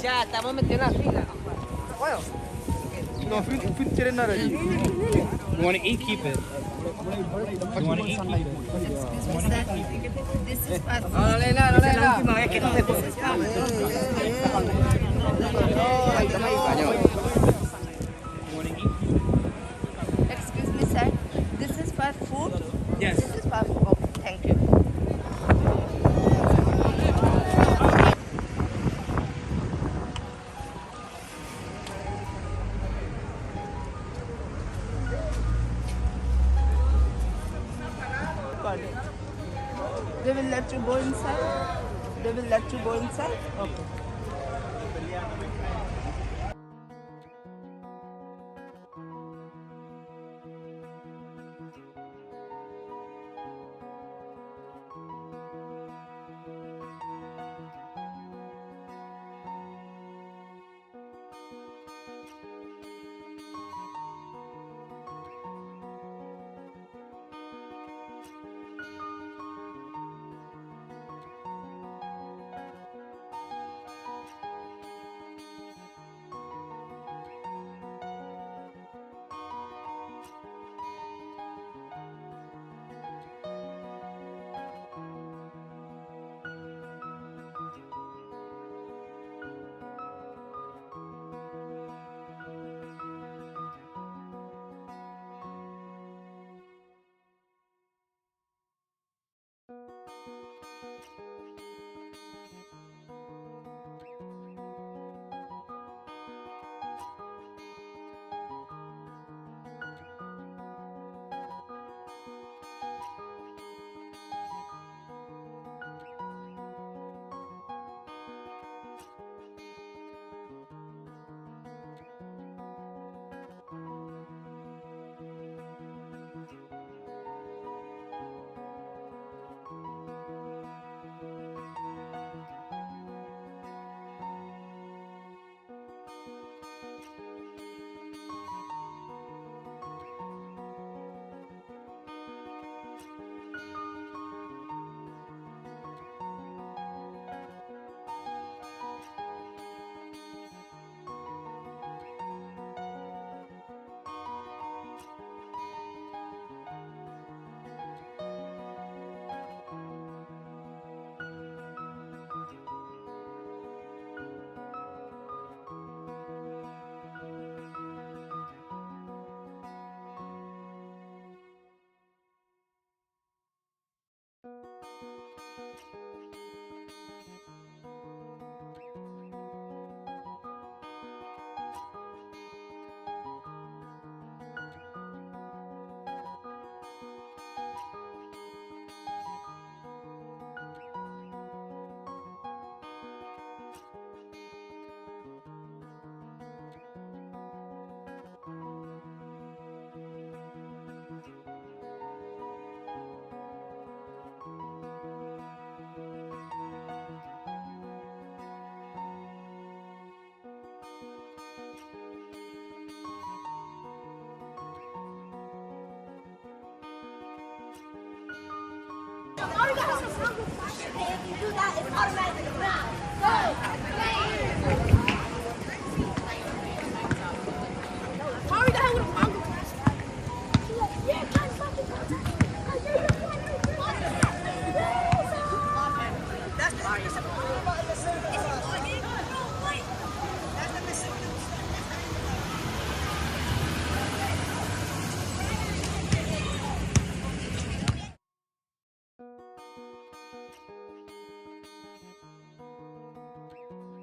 Ya, estamos metiendo la fila. ¿Puedo? No, fin quieren nada allí. You want to eat? Keep it. You want to eat? Keep it. This is fast food. No le da, no le da. La última vez que no se puede. Excuse me, sir. This is fast food? Yes. This is fast food. Okay, thank you. Got it. They will let you go inside? They will let you go inside? Okay. If you do that, it's automatically round. Go! Hurry the hell with a mango. Yeah, can't stop it. That's